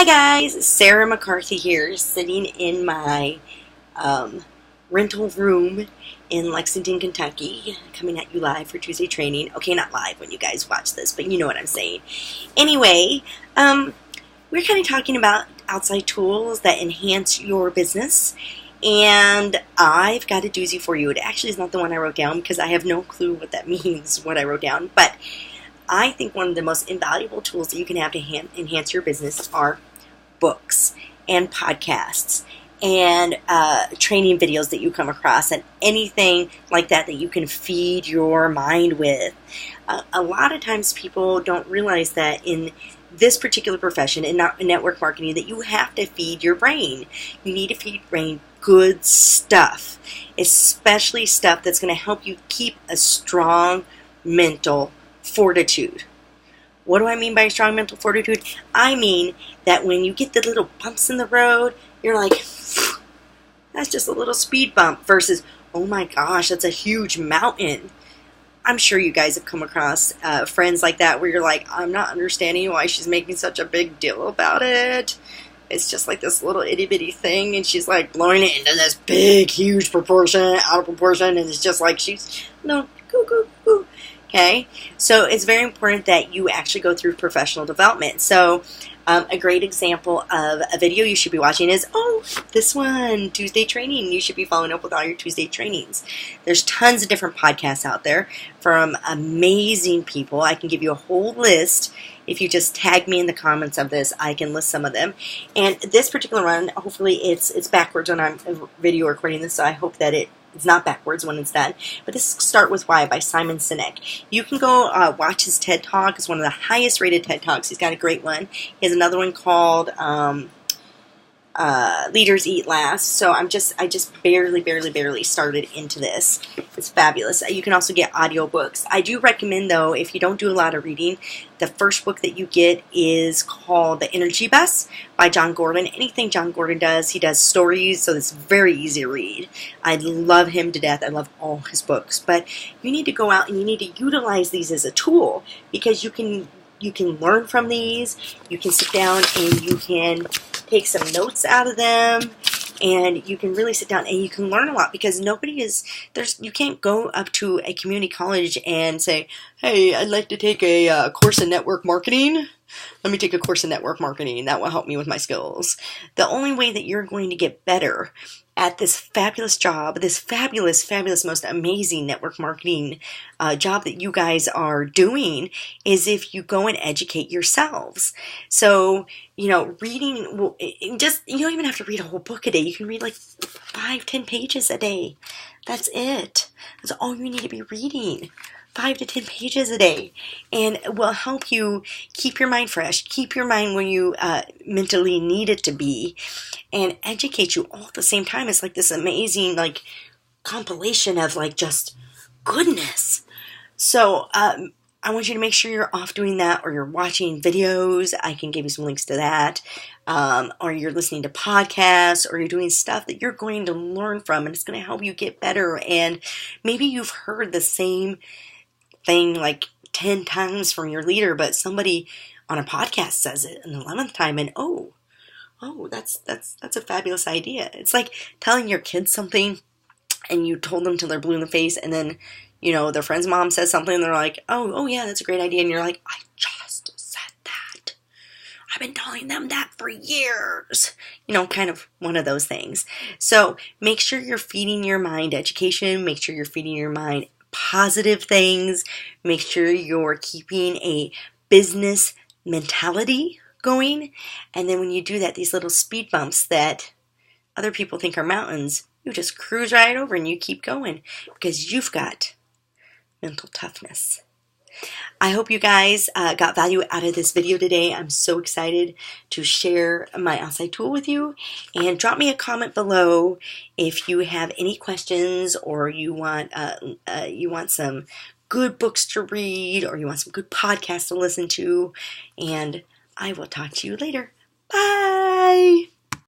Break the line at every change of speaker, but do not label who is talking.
Hi guys, Sarah McCarthy here, sitting in my rental room in Lexington, Kentucky, coming at you live for Tuesday training. Okay, not live when you guys watch this, but you know what I'm saying. Anyway, we're kind of talking about outside tools that enhance your business, and I've got a doozy for you. It actually is not the one I wrote down because I have no clue what that means, what I wrote down, but I think one of the most invaluable tools that you can have to enhance your business are books and podcasts and training videos that you come across and anything like that that you can feed your mind with. A lot of times people don't realize that in this particular profession, in network marketing, that you have to feed your brain. You need to feed your brain good stuff, especially stuff that's going to help you keep a strong mental fortitude. What do I mean by strong mental fortitude? I mean that when you get the little bumps in the road, you're like, that's just a little speed bump versus, oh my gosh, that's a huge mountain. I'm sure you guys have come across friends like that where you're like, I'm not understanding why she's making such a big deal about it. It's just like this little itty bitty thing, and she's like blowing it into this big, huge proportion, out of proportion, and it's just like she's, no, go. Okay, so it's very important that you actually go through professional development. So a great example of a video you should be watching is, this one, Tuesday training. You should be following up with all your Tuesday trainings. There's tons of different podcasts out there from amazing people. I can give you a whole list. If you just tag me in the comments of this, I can list some of them. And this particular one, hopefully it's backwards when I'm video recording this, so I hope that it's not backwards when it's done. But this is Start With Why by Simon Sinek. You can go watch his TED Talk. It's one of the highest rated TED Talks. He's got a great one. He has another one called Leaders Eat Last. So I just barely started into this. It's fabulous. You can also get audiobooks. I do recommend, though, if you don't do a lot of reading, the first book that you get is called The Energy Bus by John Gordon. Anything John Gordon does, he does stories, so it's very easy to read. I love him to death. I love all his books. But you need to go out and you need to utilize these as a tool because you can learn from these. You can sit down and you can take some notes out of them, and you can really sit down and you can learn a lot because you can't go up to a community college and say, hey, I'd like to take a course in network marketing. Let me take a course in network marketing. That will help me with my skills. The only way that you're going to get better at this fabulous job, this fabulous, most amazing network marketing job that you guys are doing is if you go and educate yourselves. So, reading, you don't even have to read a whole book a day. You can read like 5-10 pages a day. That's it. That's all you need to be reading. 5 to 10 pages a day, and it will help you keep your mind fresh, keep your mind where you mentally need it to be, and educate you all at the same time. It's like this amazing compilation of just goodness. So I want you to make sure you're off doing that, or you're watching videos. I can give you some links to that, or you're listening to podcasts, or you're doing stuff that you're going to learn from, and it's going to help you get better. And maybe you've heard the same thing 10 times from your leader, but somebody on a podcast says it an 11th time, and that's a fabulous idea. It's like telling your kids something and you told them till they're blue in the face, and then their friend's mom says something and they're like, oh yeah, that's a great idea, and you're like, I just said that. I've been telling them that for years. Kind of one of those things. So make sure you're feeding your mind education. Make sure you're feeding your mind positive things. Make sure you're keeping a business mentality going. And then when you do that, these little speed bumps that other people think are mountains, you just cruise right over and you keep going because you've got mental toughness. I hope you guys got value out of this video today. I'm so excited to share my outside tool with you. And drop me a comment below if you have any questions, or you want some good books to read, or you want some good podcasts to listen to. And I will talk to you later. Bye!